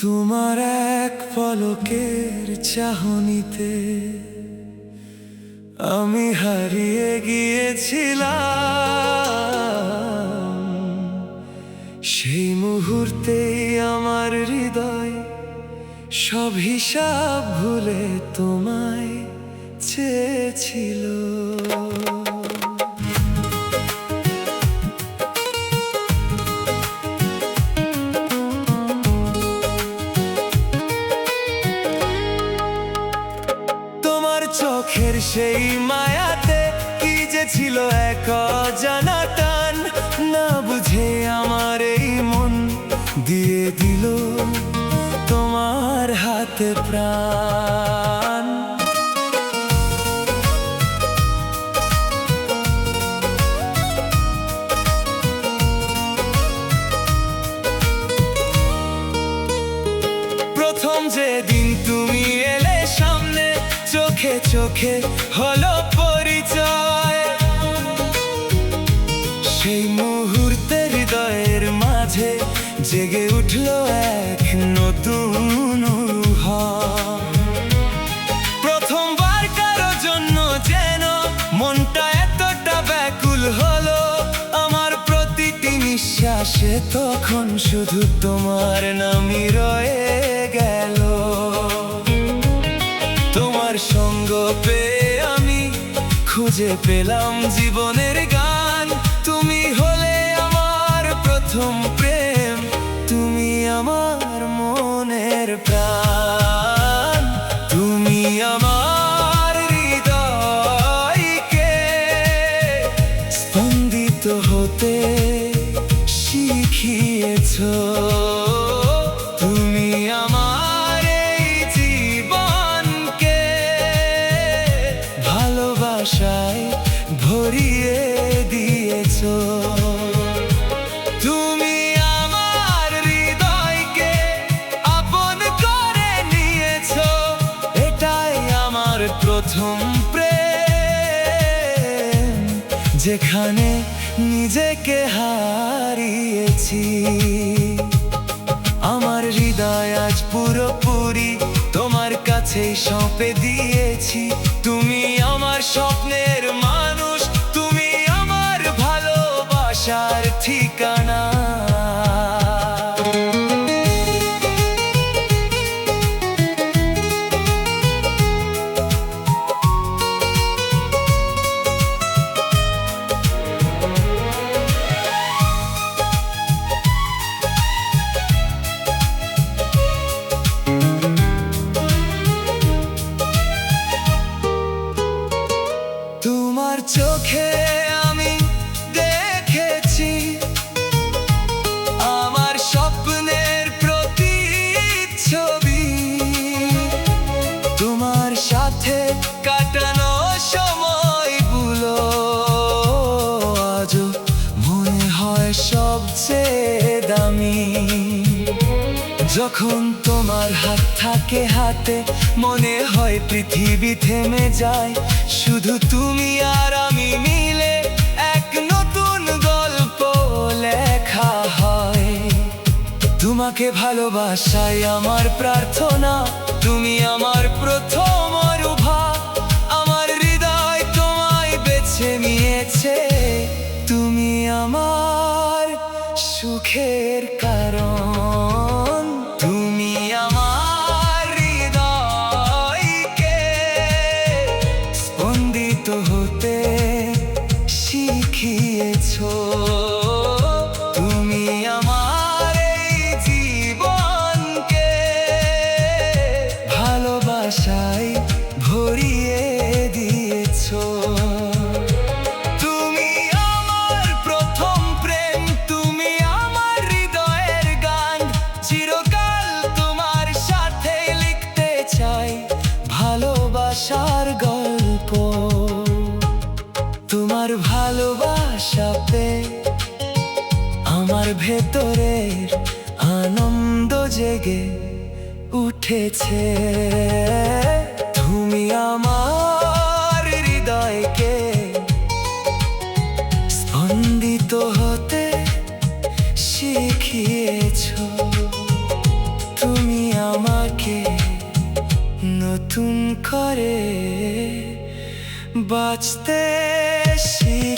তোমার এক পলকের চাহনিতে আমি হারিয়ে গিয়েছিলাম। সেই মুহূর্তেই আমার হৃদয় সব হিসাব ভুলে তোমায় চেয়েছিল। চোখের সেই মায়াতে কি যে ছিল এক অজানা টান, না বুঝে আমার এই মন দিয়ে দিল তোমার হাতে প্রাণ। প্রথম যেদিন তুমি এলে সামনে, চোখে চোখে হলো পরিচয়। সেই মুহূর্তে হৃদয়ের মাঝে জেগে উঠলো এক নতুন ঊহা। প্রথমবার কারো জন্য যেন মনটা এতটা ব্যাকুল হলো, আমার প্রতিটি নিঃশ্বাসে তখন শুধু তোমার নামই রয়ে গেল। তোমার সঙ্গ পেয়ে আমি খুঁজে পেলাম জীবনের গান। তুমি হলে আমার প্রথম প্রেম, তুমি আমার মনের প্রাণ। তুমি আমার হৃদয়কে স্পন্দিত হতে শিখিয়েছো। তুমি আমার এই জীবনকে ভালোবাসায় ভরিয়ে দিয়েছো। তুমি আমার হৃদয়কে আপন করে নিয়েছো। এটাই আমার প্রথম প্রেম, যেখানে নিজেকে হারিয়েছি। আমার হৃদয় আজ পুরোপুরি তোমার কাছেই সঁপে দিয়েছি। তুমি আমার স্বপ্নের মানুষ, তুমি আমার ভালোবাসার ঠিকানা। তোমার চোখে আমি দেখেছি আমার স্বপ্নের প্রতিচ্ছবি। তোমার সাথে কাটানো সময়গুলো আজও মনে হয় সবচেয়ে দামি। যখন তোমার হাত থাকে হাতে, মনে হয় পৃথিবী থেমে যায়। শুধু তুমি আর আমি মিলে এক নতুন গল্প লেখা হয়। তোমাকে ভালোবাসাই আমার প্রার্থনা, তুমি আমার প্রথম ঊহা। আমার হৃদয় তোমায় বেছে নিয়েছে, তুমি আমার সুখের কারণ। তুমি আমার হৃদয়কে স্পন্দিত হতে শিখিয়েছো। তুমি আমার এই জীবনকে ভালোবাসায় ভরিয়ে দিয়েছো। তুমি আমার প্রথম প্রেম, তুমি আমার হৃদয়ের গান। চিরকাল তোমার সাথে লিখতে চাই ভালোবাসার গল্প। তোমার ভালোবাসা পেয়ে আমার ভেতরের আনন্দ জেগে উঠেছে। তুমি আমার হৃদয়কে স্পন্দিত হতে শিখিয়েছো। তুমি নতুন করে বাঁচতে শিখ